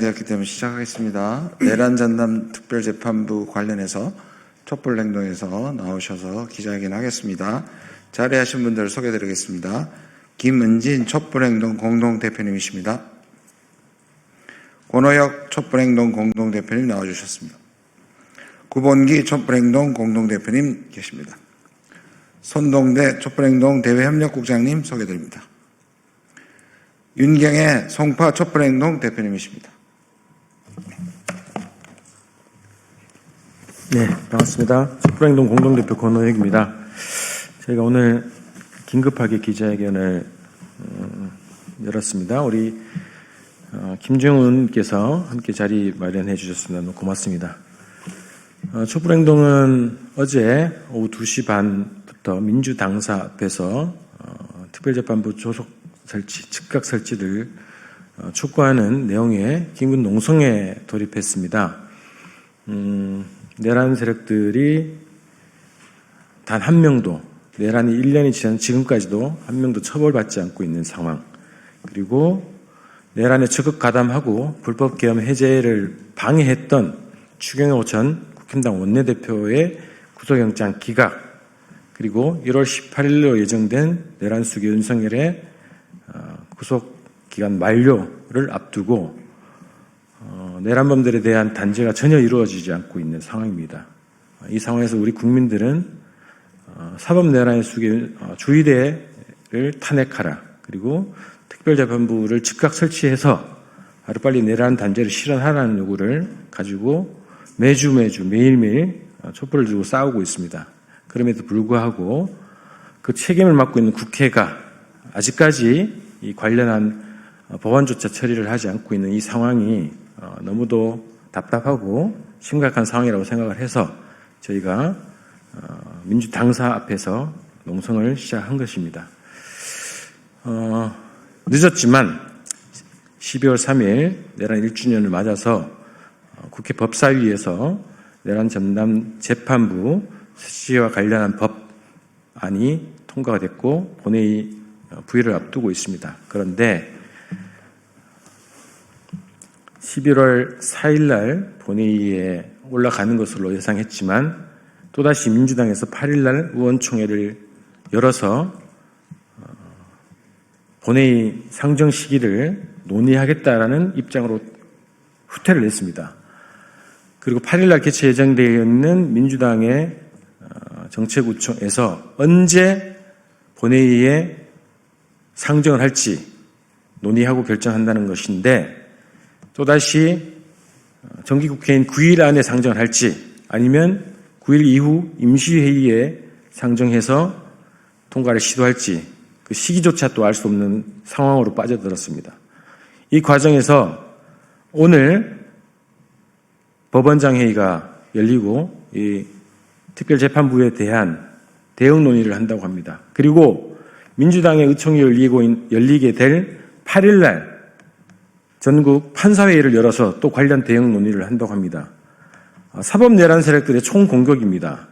되었기 때문에 시작하겠습니다. 내란 전담 특별재판부 관련해서 촛불행동에서 나오셔서 기자회견 하겠습니다. 자리하신 분들 소개드리겠습니다. 김은진 촛불행동 공동대표님이십니다. 권호혁 촛불행동 공동대표님 나와주셨습니다. 구본기 촛불행동 공동대표님 계십니다. 손동대 촛불행동 대외협력국장님 소개드립니다. 윤경애 송파 촛불행동 대표님이십니다. 네, 반갑습니다. 촛불행동 공동대표 권호혁입니다. 저희가 오늘 긴급하게 기자회견을 열었습니다. 우리 김정은께서 함께 자리 마련해 주셨습니다. 너무 고맙습니다. 촛불행동은 어제 오후 2시 반부터 민주당사 앞에서 특별재판부 조속 설치, 즉각 설치를 촉구하는 내용의 긴급 농성에 돌입했습니다. 내란 세력들이 단 한 명도, 내란이 1년이 지난 지금까지도 한 명도 처벌받지 않고 있는 상황, 그리고 내란에 적극 가담하고 불법 계엄 해제를 방해했던 추경호 전 국힘당 원내대표의 구속영장 기각, 그리고 1월 18일로 예정된 내란 수기 윤석열의 구속기간 만료를 앞두고 내란범들에 대한 단죄가 전혀 이루어지지 않고 있는 상황입니다. 이 상황에서 우리 국민들은 사법내란의 수기 주의대를 탄핵하라, 그리고 특별재판부를 즉각 설치해서 하루빨리 내란 단죄를 실현하라는 요구를 가지고 매일매일 촛불을 들고 싸우고 있습니다. 그럼에도 불구하고 그 책임을 맡고 있는 국회가 아직까지 이 관련한 법안조차 처리를 하지 않고 있는 이 상황이 너무도 답답하고 심각한 상황이라고 생각을 해서 저희가 민주당사 앞에서 농성을 시작한 것입니다. 늦었지만 12월 3일 내란 1주년을 맞아서 국회 법사위에서 내란 전담 재판부 설치와 관련한 법안이 통과가 됐고 본회의 부의를 앞두고 있습니다. 그런데 11월 4일 날 본회의에 올라가는 것으로 예상했지만 또다시 민주당에서 8일 날 의원총회를 열어서 본회의 상정 시기를 논의하겠다라는 입장으로 후퇴를 냈습니다. 그리고 8일 날 개최 예정되어 있는 민주당의 정책구청에서 언제 본회의에 상정을 할지 논의하고 결정한다는 것인데, 또다시 정기국회인 9일 안에 상정을 할지 아니면 9일 이후 임시회의에 상정해서 통과를 시도할지 그 시기조차 또 알 수 없는 상황으로 빠져들었습니다. 이 과정에서 오늘 법원장 회의가 열리고 이 특별재판부에 대한 대응 논의를 한다고 합니다. 그리고 민주당의 의총이 열리게 될 8일 날 전국 판사회의를 열어서 또 관련 대응 논의를 한다고 합니다. 사법내란 세력들의 총공격입니다.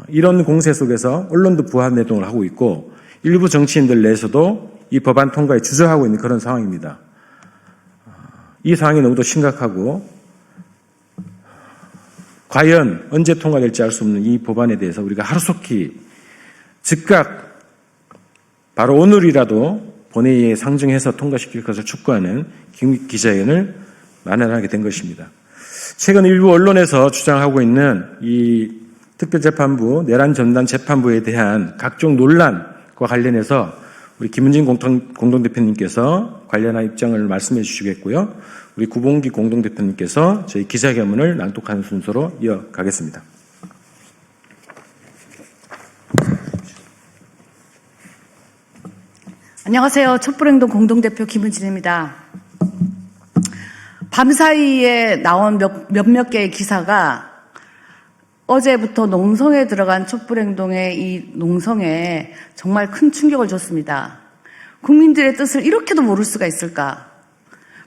이런 공세 속에서 언론도 부하매동을 하고 있고 일부 정치인들 내에서도 이 법안 통과에 주저하고 있는 그런 상황입니다. 이 상황이 너무도 심각하고 과연 언제 통과될지 알 수 없는 이 법안에 대해서 우리가 하루속히 즉각 바로 오늘이라도 본회의에 상정해서 통과시킬 것을 촉구하는 기자회견을 마련하게 된 것입니다. 최근 일부 언론에서 주장하고 있는 이 특별재판부, 내란 전담 재판부에 대한 각종 논란과 관련해서 우리 김은진 공동대표님께서 관련한 입장을 말씀해 주시겠고요. 우리 구본기 공동대표님께서 저희 기자회견문을 낭독하는 순서로 이어가겠습니다. 안녕하세요. 촛불행동 공동대표 김은진입니다. 밤사이에 나온 몇몇 개의 기사가 어제부터 농성에 들어간 촛불행동의 이 농성에 정말 큰 충격을 줬습니다. 국민들의 뜻을 이렇게도 모를 수가 있을까?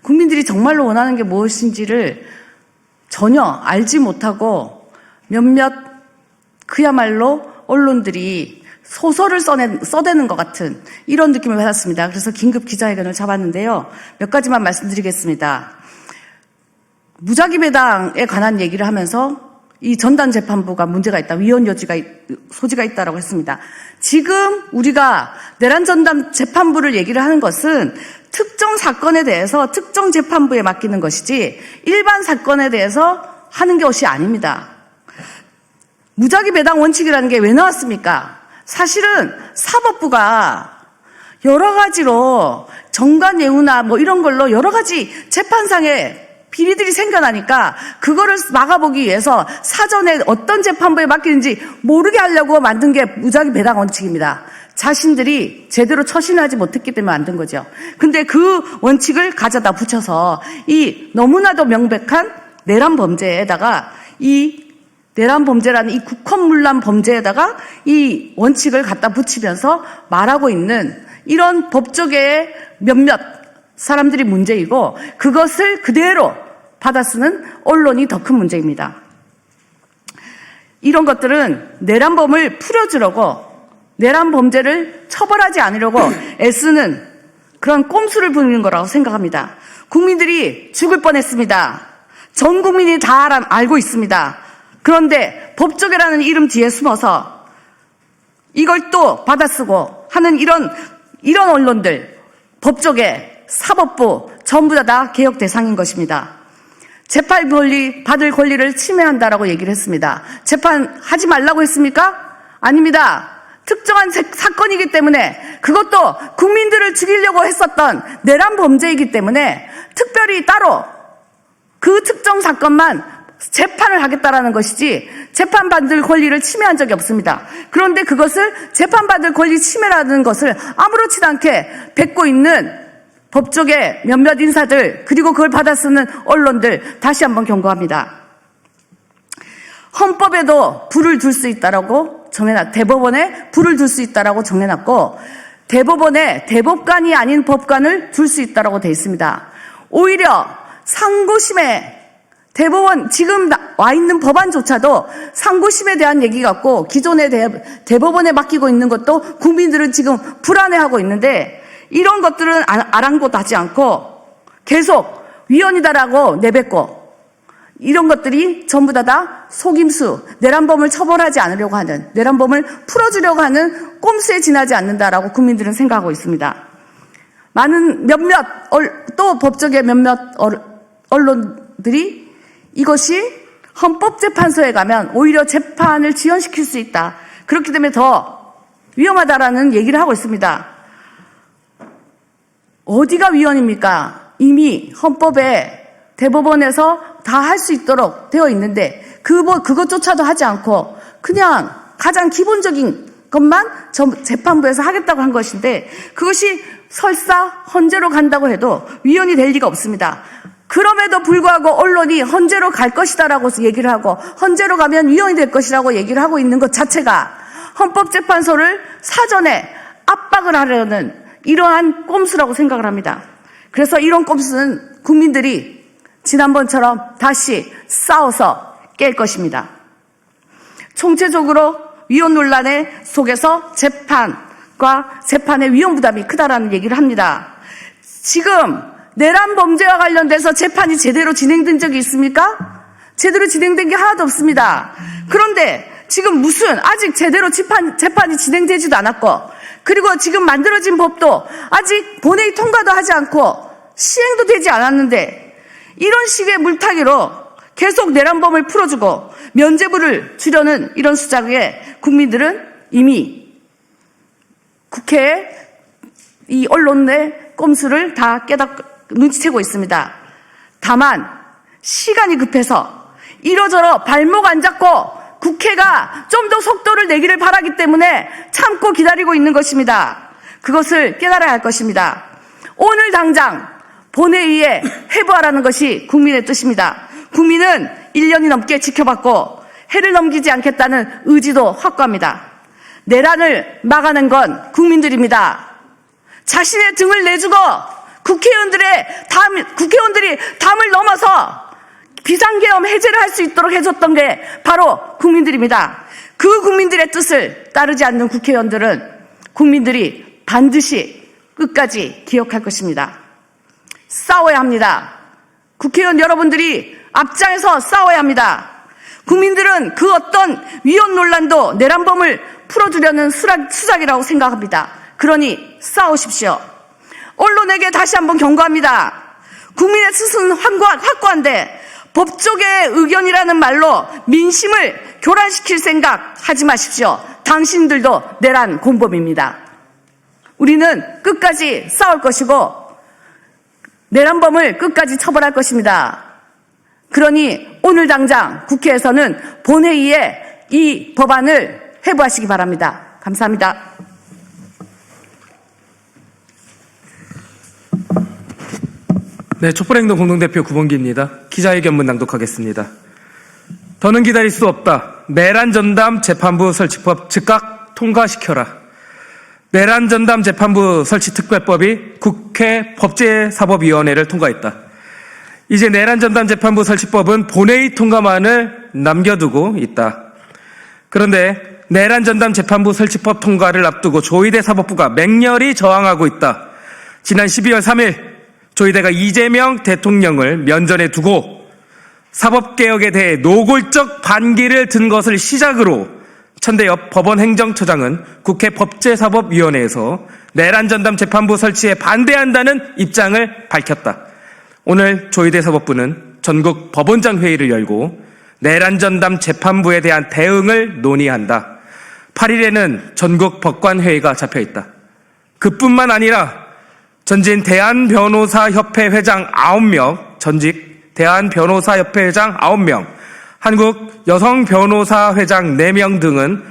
국민들이 정말로 원하는 게 무엇인지를 전혀 알지 못하고 몇몇 그야말로 언론들이 소설을 써대는 것 같은 이런 느낌을 받았습니다. 그래서 긴급 기자회견을 잡았는데요. 몇 가지만 말씀드리겠습니다. 무작위 배당에 관한 얘기를 하면서 이 전담 재판부가 문제가 있다, 위헌 소지가 있다라고 했습니다. 지금 우리가 내란 전담 재판부를 얘기를 하는 것은 특정 사건에 대해서 특정 재판부에 맡기는 것이지 일반 사건에 대해서 하는 것이 아닙니다. 무작위 배당 원칙이라는 게 왜 나왔습니까? 사실은 사법부가 여러 가지로 정관예우나 뭐 이런 걸로 여러 가지 재판상의 비리들이 생겨나니까 그거를 막아보기 위해서 사전에 어떤 재판부에 맡기는지 모르게 하려고 만든 게 무작위 배당 원칙입니다. 자신들이 제대로 처신하지 못했기 때문에 만든 거죠. 근데 그 원칙을 가져다 붙여서 이 너무나도 명백한 내란 범죄에다가 이 내란 범죄라는 이 국헌문란 범죄에다가 이 원칙을 갖다 붙이면서 말하고 있는 이런 법조계의 몇몇 사람들이 문제이고 그것을 그대로 받아쓰는 언론이 더 큰 문제입니다. 이런 것들은 내란범을 풀어주려고 내란 범죄를 처벌하지 않으려고 애쓰는 그런 꼼수를 부리는 거라고 생각합니다. 국민들이 죽을 뻔했습니다. 전 국민이 다 알고 있습니다. 그런데 법조계라는 이름 뒤에 숨어서 이걸 또 받아쓰고 하는 이런 언론들, 법조계, 사법부 전부 다 개혁 대상인 것입니다. 재판 받을 권리를 침해한다라고 얘기를 했습니다. 재판하지 말라고 했습니까? 아닙니다. 특정한 사건이기 때문에 그것도 국민들을 죽이려고 했었던 내란 범죄이기 때문에 특별히 따로 그 특정 사건만 재판을 하겠다라는 것이지 재판받을 권리를 침해한 적이 없습니다. 그런데 그것을 재판받을 권리 침해라는 것을 아무렇지도 않게 뱉고 있는 법조계 몇몇 인사들 그리고 그걸 받아쓰는 언론들 다시 한번 경고합니다. 헌법에도 불을 둘 수 있다라고 대법원에 불을 둘 수 있다라고 정해놨고 대법원에 대법관이 아닌 법관을 둘 수 있다라고 돼 있습니다. 오히려 상고심에 대법원 지금 와 있는 법안조차도 상고심에 대한 얘기 같고 기존의 대법원에 맡기고 있는 것도 국민들은 지금 불안해하고 있는데 이런 것들은 아랑곳하지 않고 계속 위헌이다라고 내뱉고 이런 것들이 전부 다 속임수, 내란범을 처벌하지 않으려고 하는, 내란범을 풀어주려고 하는 꼼수에 지나지 않는다라고 국민들은 생각하고 있습니다. 많은 또 법조계 몇몇 언론들이 이것이 헌법재판소에 가면 오히려 재판을 지연시킬 수 있다. 그렇기 때문에 더 위험하다라는 얘기를 하고 있습니다. 어디가 위헌입니까? 이미 헌법에 대법원에서 다 할 수 있도록 되어 있는데 그것조차도 하지 않고 그냥 가장 기본적인 것만 재판부에서 하겠다고 한 것인데 그것이 설사 헌재로 간다고 해도 위헌이 될 리가 없습니다. 그럼에도 불구하고 언론이 헌재로 갈 것이다라고 얘기를 하고 헌재로 가면 위헌이 될 것이라고 얘기를 하고 있는 것 자체가 헌법재판소를 사전에 압박을 하려는 이러한 꼼수라고 생각을 합니다. 그래서 이런 꼼수는 국민들이 지난번처럼 다시 싸워서 깰 것입니다. 총체적으로 위헌 논란의 속에서 재판의 위헌 부담이 크다라는 얘기를 합니다. 지금 내란 범죄와 관련돼서 재판이 제대로 진행된 적이 있습니까? 제대로 진행된 게 하나도 없습니다. 그런데 지금 아직 제대로 재판이 진행되지도 않았고 그리고 지금 만들어진 법도 아직 본회의 통과도 하지 않고 시행도 되지 않았는데 이런 식의 물타기로 계속 내란범을 풀어주고 면죄부를 주려는 이런 수작에 국민들은 이미 국회에 이 언론의 꼼수를 다 눈치채고 있습니다. 다만 시간이 급해서 이러저러 발목 안 잡고 국회가 좀 더 속도를 내기를 바라기 때문에 참고 기다리고 있는 것입니다. 그것을 깨달아야 할 것입니다. 오늘 당장 본회의에 회부하라는 것이 국민의 뜻입니다. 국민은 1년이 넘게 지켜봤고 해를 넘기지 않겠다는 의지도 확고합니다. 내란을 막아낸 건 국민들입니다. 자신의 등을 내주고 국회의원들이 담을 넘어서 비상계엄 해제를 할 수 있도록 해줬던 게 바로 국민들입니다. 그 국민들의 뜻을 따르지 않는 국회의원들은 국민들이 반드시 끝까지 기억할 것입니다. 싸워야 합니다. 국회의원 여러분들이 앞장에서 싸워야 합니다. 국민들은 그 어떤 위헌 논란도 내란범을 풀어주려는 수작이라고 생각합니다. 그러니 싸우십시오. 언론에게 다시 한번 경고합니다. 국민의 뜻은 확고한데 법조계의 의견이라는 말로 민심을 교란시킬 생각 하지 마십시오. 당신들도 내란 공범입니다. 우리는 끝까지 싸울 것이고 내란범을 끝까지 처벌할 것입니다. 그러니 오늘 당장 국회에서는 본회의에 이 법안을 회부하시기 바랍니다. 감사합니다. 네, 촛불행동 공동대표 구본기입니다. 기자회견문 낭독하겠습니다. 더는 기다릴 수 없다. 내란전담 재판부 설치법 즉각 통과시켜라. 내란전담 재판부 설치 특별법이 국회 법제사법위원회를 통과했다. 이제 내란전담 재판부 설치법은 본회의 통과만을 남겨두고 있다. 그런데 내란전담 재판부 설치법 통과를 앞두고 조희대 사법부가 맹렬히 저항하고 있다. 지난 12월 3일 조희대가 이재명 대통령을 면전에 두고 사법개혁에 대해 노골적 반기를 든 것을 시작으로 천대엽 법원행정처장은 국회 법제사법위원회에서 내란전담 재판부 설치에 반대한다는 입장을 밝혔다. 오늘 조희대 사법부는 전국 법원장 회의를 열고 내란전담 재판부에 대한 대응을 논의한다. 8일에는 전국 법관회의가 잡혀있다. 그뿐만 아니라 전직 대한변호사협회 회장 9명, 전직 대한변호사협회 회장 9명, 한국여성변호사회장 4명 등은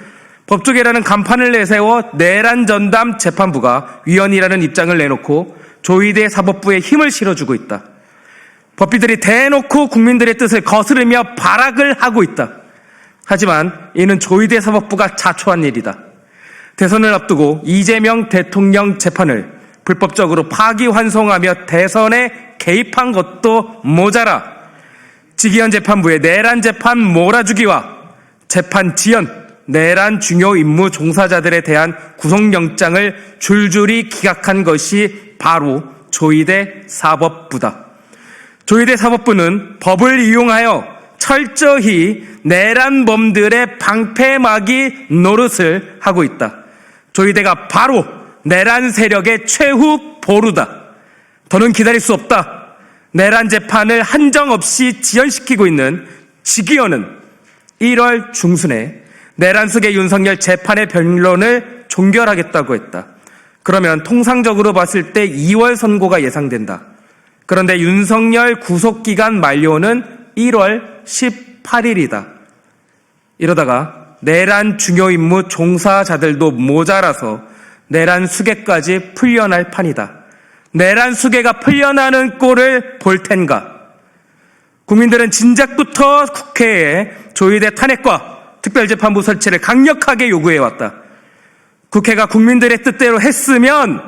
법조계라는 간판을 내세워 내란전담 재판부가 위헌이라는 입장을 내놓고 조희대 사법부에 힘을 실어주고 있다. 법비들이 대놓고 국민들의 뜻을 거스르며 발악을 하고 있다. 하지만 이는 조희대 사법부가 자초한 일이다. 대선을 앞두고 이재명 대통령 재판을 불법적으로 파기환송하며 대선에 개입한 것도 모자라 직위원 재판부의 내란 재판 몰아주기와 재판 지연, 내란 중요 임무 종사자들에 대한 구속영장을 줄줄이 기각한 것이 바로 조희대 사법부다. 조희대 사법부는 법을 이용하여 철저히 내란범들의 방패막이 노릇을 하고 있다. 조희대가 바로 내란 세력의 최후 보루다. 더는 기다릴 수 없다. 내란 재판을 한정없이 지연시키고 있는 직위원은 1월 중순에 내란 속의 윤석열 재판의 변론을 종결하겠다고 했다. 그러면 통상적으로 봤을 때 2월 선고가 예상된다. 그런데 윤석열 구속기간 만료는 1월 18일이다. 이러다가 내란 중요 임무 종사자들도 모자라서 내란 수계까지 풀려날 판이다. 내란 수계가 풀려나는 꼴을 볼 텐가. 국민들은 진작부터 국회에 조희대 탄핵과 특별재판부 설치를 강력하게 요구해왔다. 국회가 국민들의 뜻대로 했으면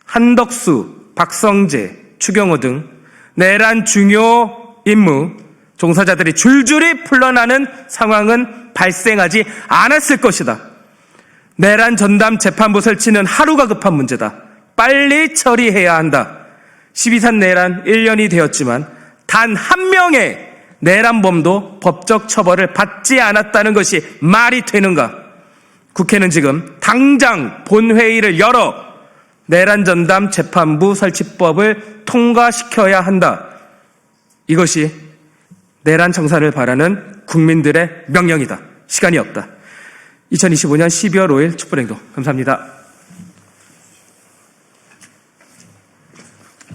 한덕수, 박성재, 추경호 등 내란 중요 임무 종사자들이 줄줄이 풀려나는 상황은 발생하지 않았을 것이다. 내란 전담 재판부 설치는 하루가 급한 문제다. 빨리 처리해야 한다. 12.3 내란 1년이 되었지만 단 한 명의 내란범도 법적 처벌을 받지 않았다는 것이 말이 되는가? 국회는 지금 당장 본회의를 열어 내란 전담 재판부 설치법을 통과시켜야 한다. 이것이 내란 청산을 바라는 국민들의 명령이다. 시간이 없다. 2025년 12월 5일 촛불행동 감사합니다.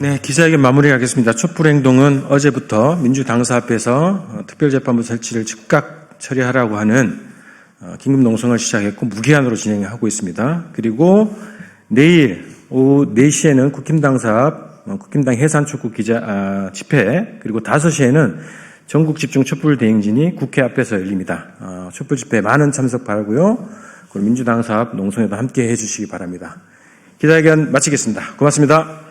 네, 기자회견 마무리하겠습니다. 촛불행동은 어제부터 민주당사 앞에서 특별재판부 설치를 즉각 처리하라고 하는 긴급농성을 시작했고 무기한으로 진행하고 있습니다. 그리고 내일 오후 4시에는 국힘당사 앞 국힘당 해산촉구 기자 집회, 그리고 5시에는 전국 집중 촛불 대행진이 국회 앞에서 열립니다. 촛불 집회 많은 참석 바라고요. 그리고 민주당사 앞 농성에도 함께 해주시기 바랍니다. 기자회견 마치겠습니다. 고맙습니다.